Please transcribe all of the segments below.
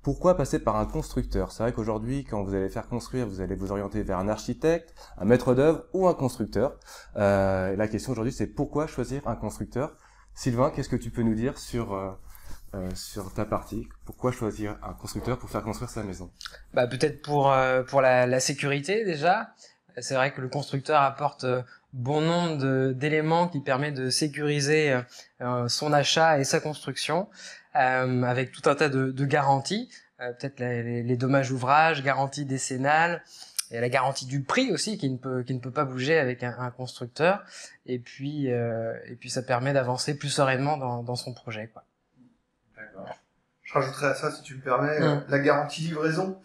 pourquoi passer par un constructeur? C'est vrai qu'aujourd'hui, quand vous allez faire construire, vous allez vous orienter vers un architecte, un maître d'œuvre ou un constructeur. La question aujourd'hui, c'est pourquoi choisir un constructeur? Sylvain, qu'est-ce que tu peux nous dire sur ta partie? Pourquoi choisir un constructeur pour faire construire sa maison? Peut-être pour la sécurité déjà. C'est vrai que le constructeur apporte bon nombre d'éléments qui permettent de sécuriser son achat et sa construction, avec tout un tas de garanties, peut-être les dommages ouvrages, garantie décennale, et la garantie du prix aussi qui ne peut pas bouger avec un constructeur. Et puis ça permet d'avancer plus sereinement dans son projet, quoi. D'accord. Je rajouterais à ça, si tu me permets, la garantie livraison,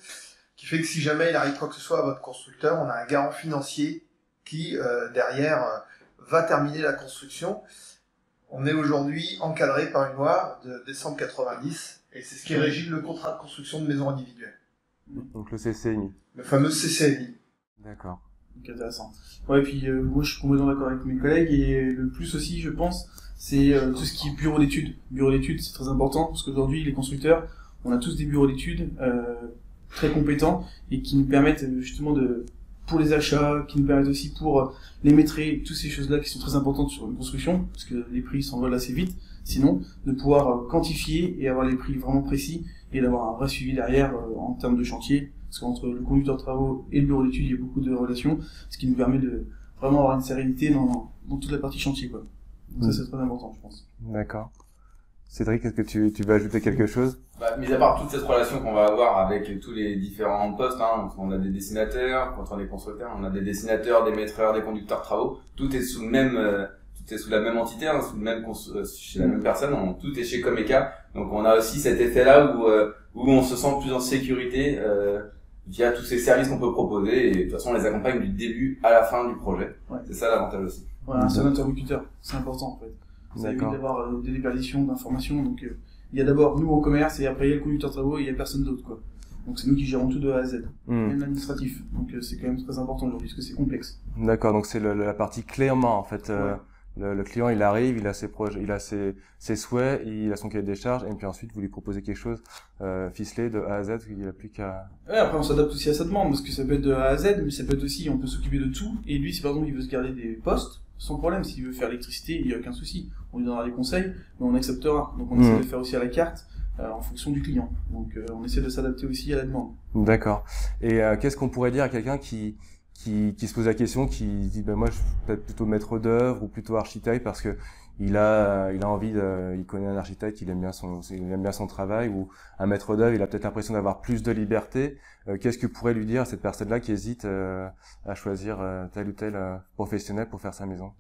qui fait que si jamais il arrive quoi que ce soit à votre constructeur, on a un garant financier qui, derrière, va terminer la construction. On est aujourd'hui encadré par une loi de décembre 90, et c'est ce qui régit le contrat de construction de maison individuelle. Donc le CCNI. Le fameux CCNI. D'accord. Donc intéressant. Ouais, puis moi je suis complètement d'accord avec mes collègues, et le plus aussi, je pense, c'est tout ce qui est bureau d'études. Bureau d'études, c'est très important, parce qu'aujourd'hui, les constructeurs, on a tous des bureaux d'études très compétents, et qui nous permettent justement pour les achats, qui nous permettent aussi pour les maîtriser, toutes ces choses-là qui sont très importantes sur une construction, parce que les prix s'envolent assez vite, sinon, de pouvoir quantifier et avoir les prix vraiment précis, et d'avoir un vrai suivi derrière en termes de chantier, parce qu'entre le conducteur de travaux et le bureau d'études, il y a beaucoup de relations, ce qui nous permet de vraiment avoir une sérénité dans toute la partie chantier, quoi. Donc ça, c'est très important, je pense. D'accord. Cédric, est-ce que tu vas ajouter quelque chose? Mis à part toute cette relation qu'on va avoir avec tous les différents postes, on a des dessinateurs, quand on est constructeur, on a des dessinateurs, des maîtreurs, des conducteurs de travaux, tout est sous la même entité, chez la même personne, tout est chez Comeka, donc on a aussi cet effet-là où on se sent plus en sécurité via tous ces services qu'on peut proposer, et de toute façon on les accompagne du début à la fin du projet. Ouais. C'est ça l'avantage aussi. Voilà, un seul interlocuteur, c'est important en fait. Ça évite d'avoir des déperditions d'informations, donc il y a d'abord nous en commerce, et après il y a le conducteur de travaux, et il y a personne d'autre, quoi. Donc c'est nous qui gérons tout de A à Z, même l'administratif. Donc c'est quand même très important aujourd'hui, parce que c'est complexe. D'accord, donc c'est la partie clé en main en fait. Ouais. Le client, il arrive, il a ses projets, il a ses souhaits, il a son cahier des charges, et puis ensuite vous lui proposez quelque chose ficelé de A à Z, il n'a plus qu'à... Ouais, après on s'adapte aussi à sa demande, parce que ça peut être de A à Z, mais ça peut être aussi, on peut s'occuper de tout, et lui, si par exemple il veut se garder des postes, sans problème, s'il veut faire l'électricité, il n'y a aucun souci. On lui donnera des conseils, mais on acceptera. Donc on essaie de le faire aussi à la carte, en fonction du client. Donc on essaie de s'adapter aussi à la demande. D'accord. Et qu'est-ce qu'on pourrait dire à quelqu'un qui se pose la question, qui dit moi je suis peut-être plutôt maître d'œuvre ou plutôt architecte parce que il a envie il connaît un architecte, il aime bien son travail, ou un maître d'œuvre, il a peut-être l'impression d'avoir plus de liberté. Qu'est-ce que pourrait lui dire à cette personne-là qui hésite à choisir tel ou tel professionnel pour faire sa maison?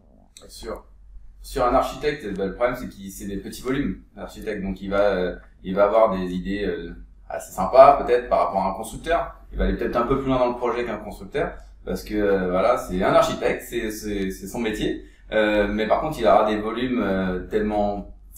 Sur un architecte, le problème c'est des petits volumes. L'architecte, donc il va avoir des idées assez sympas peut-être par rapport à un constructeur. Il va aller peut-être un peu plus loin dans le projet qu'un constructeur, parce que voilà, c'est un architecte, c'est son métier. Mais par contre, il aura des volumes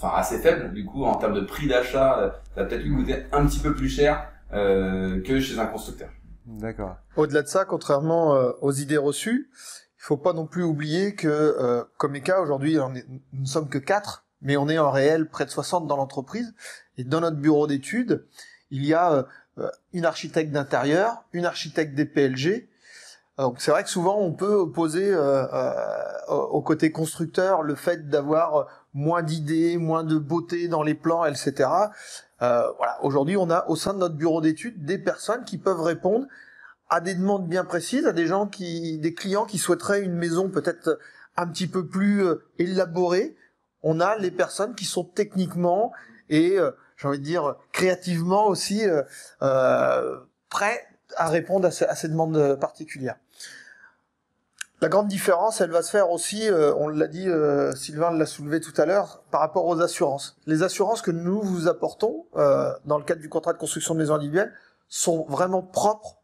assez faibles. Du coup, en termes de prix d'achat, ça va peut-être lui coûter un petit peu plus cher que chez un constructeur. D'accord. Au-delà de ça, contrairement aux idées reçues, il faut pas non plus oublier que Comeka, aujourd'hui, nous ne sommes que 4, mais on est en réel près de 60 dans l'entreprise. Et dans notre bureau d'études, il y a une architecte d'intérieur, une architecte des PLG. Donc c'est vrai que souvent on peut opposer au côté constructeur le fait d'avoir moins d'idées, moins de beauté dans les plans, etc. Voilà. Aujourd'hui, on a au sein de notre bureau d'études des personnes qui peuvent répondre à des demandes bien précises, à des clients qui souhaiteraient une maison peut-être un petit peu plus élaborée. On a les personnes qui sont techniquement et j'ai envie de dire créativement aussi prêts à répondre à ces demandes particulières. La grande différence, elle va se faire aussi, on l'a dit, Sylvain l'a soulevé tout à l'heure, par rapport aux assurances. Les assurances que nous vous apportons dans le cadre du contrat de construction de maison individuelle sont vraiment propres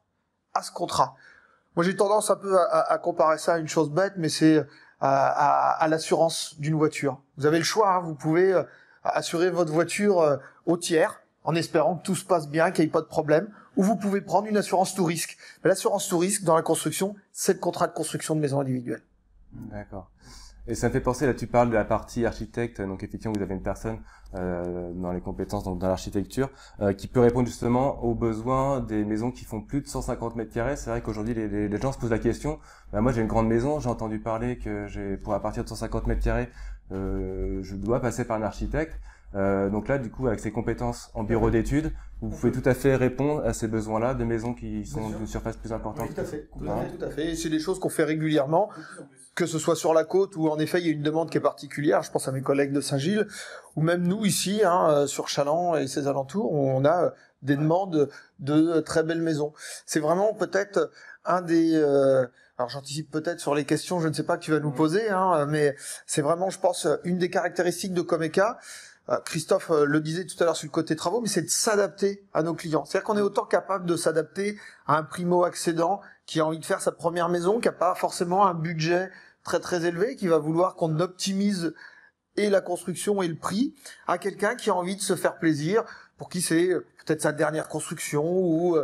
à ce contrat. Moi, j'ai tendance un peu à comparer ça à une chose bête, mais c'est à l'assurance d'une voiture. Vous avez le choix, hein, vous pouvez assurer votre voiture au tiers, en espérant que tout se passe bien, qu'il n'y ait pas de problème, ou vous pouvez prendre une assurance tout risque. Mais l'assurance tout risque, dans la construction, c'est le contrat de construction de maison individuelle. D'accord. Et ça me fait penser, là tu parles de la partie architecte, donc effectivement vous avez une personne dans les compétences, donc dans l'architecture, qui peut répondre justement aux besoins des maisons qui font plus de 150 mètres carrés. C'est vrai qu'aujourd'hui les gens se posent la question, moi j'ai une grande maison, j'ai entendu parler que pour à partir de 150 mètres carrés, je dois passer par un architecte. Donc là, du coup, avec ses compétences en bureau d'études, vous pouvez tout à fait répondre à ces besoins-là de maisons qui sont d'une surface plus importante. Oui, tout à fait. Tout à fait. Et c'est des choses qu'on fait régulièrement, que ce soit sur la côte où en effet il y a une demande qui est particulière. Je pense à mes collègues de Saint-Gilles, ou même nous ici, sur Chaland et ses alentours, où on a des demandes de très belles maisons. C'est vraiment peut-être un des... alors j'anticipe peut-être sur les questions, je ne sais pas que tu vas nous poser, mais c'est vraiment, je pense, une des caractéristiques de Comeka. Christophe le disait tout à l'heure sur le côté travaux, mais c'est de s'adapter à nos clients. C'est-à-dire qu'on est autant capable de s'adapter à un primo-accédant qui a envie de faire sa première maison, qui n'a pas forcément un budget très très élevé, qui va vouloir qu'on optimise et la construction et le prix, à quelqu'un qui a envie de se faire plaisir, pour qui c'est peut-être sa dernière construction ou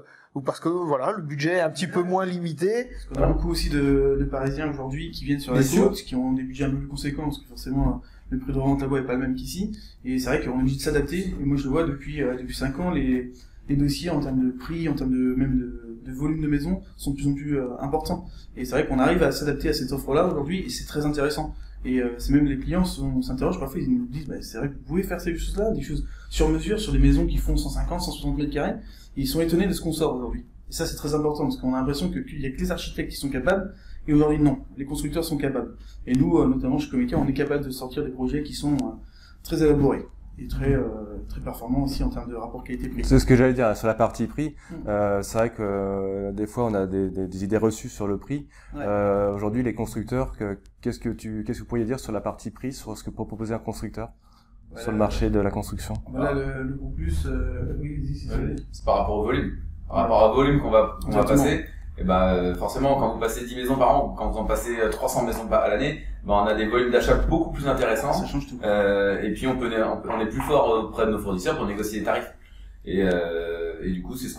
parce que voilà, le budget est un petit peu moins limité. Parce qu'on a beaucoup aussi de Parisiens aujourd'hui qui viennent sur la côte, qui ont des budgets un peu plus conséquents, parce que forcément le prix de revente là-bas est pas le même qu'ici. Et c'est vrai qu'on est obligé de s'adapter. Et moi je le vois depuis 5 ans, les dossiers en termes de prix, en termes de volume de maison sont de plus en plus importants. Et c'est vrai qu'on arrive à s'adapter à cette offre-là aujourd'hui, et c'est très intéressant. Et c'est même les clients s'interrogent parfois, ils nous disent c'est vrai que vous pouvez faire ces choses-là, des choses sur mesure, sur des maisons qui font 150, 160 mètres carrés. Et ils sont étonnés de ce qu'on sort aujourd'hui. Et ça c'est très important, parce qu'on a l'impression qu'il y a que les architectes qui sont capables, et aujourd'hui non, les constructeurs sont capables. Et nous, notamment chez Comeka, on est capable de sortir des projets qui sont très élaborés et très performants aussi en termes de rapport qualité-prix. C'est ce que j'allais dire sur la partie prix. C'est vrai que des fois on a des idées reçues sur le prix. Ouais. Aujourd'hui, les constructeurs, qu'est-ce que vous pourriez dire sur la partie prix, sur ce que peut proposer un constructeur sur le marché de la construction? Voilà, le gros plus, oui, c'est par rapport au volume. Par rapport au volume qu'on va passer, et forcément, quand vous passez 10 maisons par an, ou quand vous en passez 300 maisons à l'année, on a des volumes d'achat beaucoup plus intéressants. Ça change tout. Et puis on est plus fort auprès de nos fournisseurs pour négocier des tarifs. Et du coup, c'est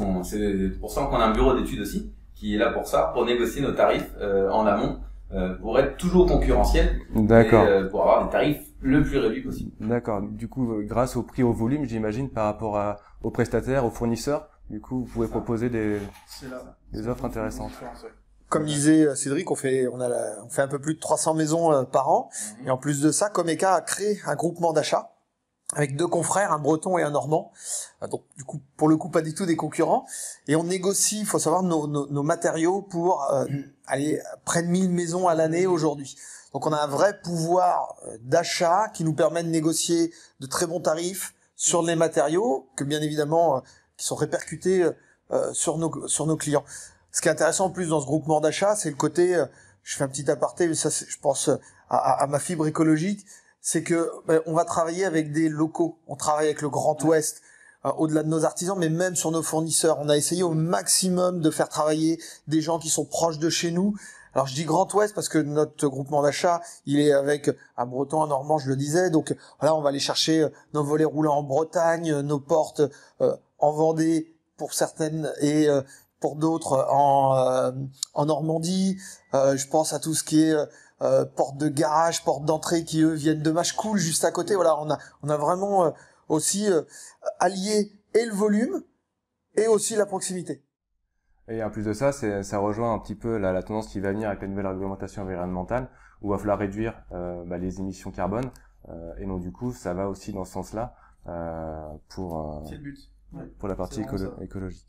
pour ça qu'on a un bureau d'études aussi, qui est là pour ça, pour négocier nos tarifs en amont, pour être toujours concurrentiel. D'accord. Et pour avoir des tarifs le plus réduits possible. D'accord. Du coup, grâce au prix, au volume, j'imagine, par rapport aux prestataires, aux fournisseurs, du coup, vous pouvez proposer des offres intéressantes. Comme disait Cédric, on fait un peu plus de 300 maisons par an. Et en plus de ça, Comeka a créé un groupement d'achat avec 2 confrères, un breton et un normand. Donc, du coup, pour le coup, pas du tout des concurrents. Et on négocie, il faut savoir, nos matériaux pour aller près de 1000 maisons à l'année aujourd'hui. Donc, on a un vrai pouvoir d'achat qui nous permet de négocier de très bons tarifs sur les matériaux, que bien évidemment, qui sont répercutés sur nos clients. Ce qui est intéressant en plus dans ce groupement d'achat, c'est le côté, je fais un petit aparté, mais ça, je pense à ma fibre écologique, c'est que on va travailler avec des locaux, on travaille avec le Grand Ouest, au-delà de nos artisans, mais même sur nos fournisseurs. On a essayé au maximum de faire travailler des gens qui sont proches de chez nous. Alors je dis Grand Ouest parce que notre groupement d'achat, il est avec un breton, un normand, je le disais, donc voilà, on va aller chercher nos volets roulants en Bretagne, nos portes en Vendée pour certaines et pour d'autres en Normandie. Je pense à tout ce qui est portes de garage, portes d'entrée qui eux viennent de Machecoul juste à côté. Voilà, on a vraiment aussi allié et le volume et aussi la proximité. Et en plus de ça, ça rejoint un petit peu la tendance qui va venir avec la nouvelle réglementation environnementale, où il va falloir réduire les émissions carbone. Et donc du coup, ça va aussi dans ce sens-là c'est le but. pour la partie écologique.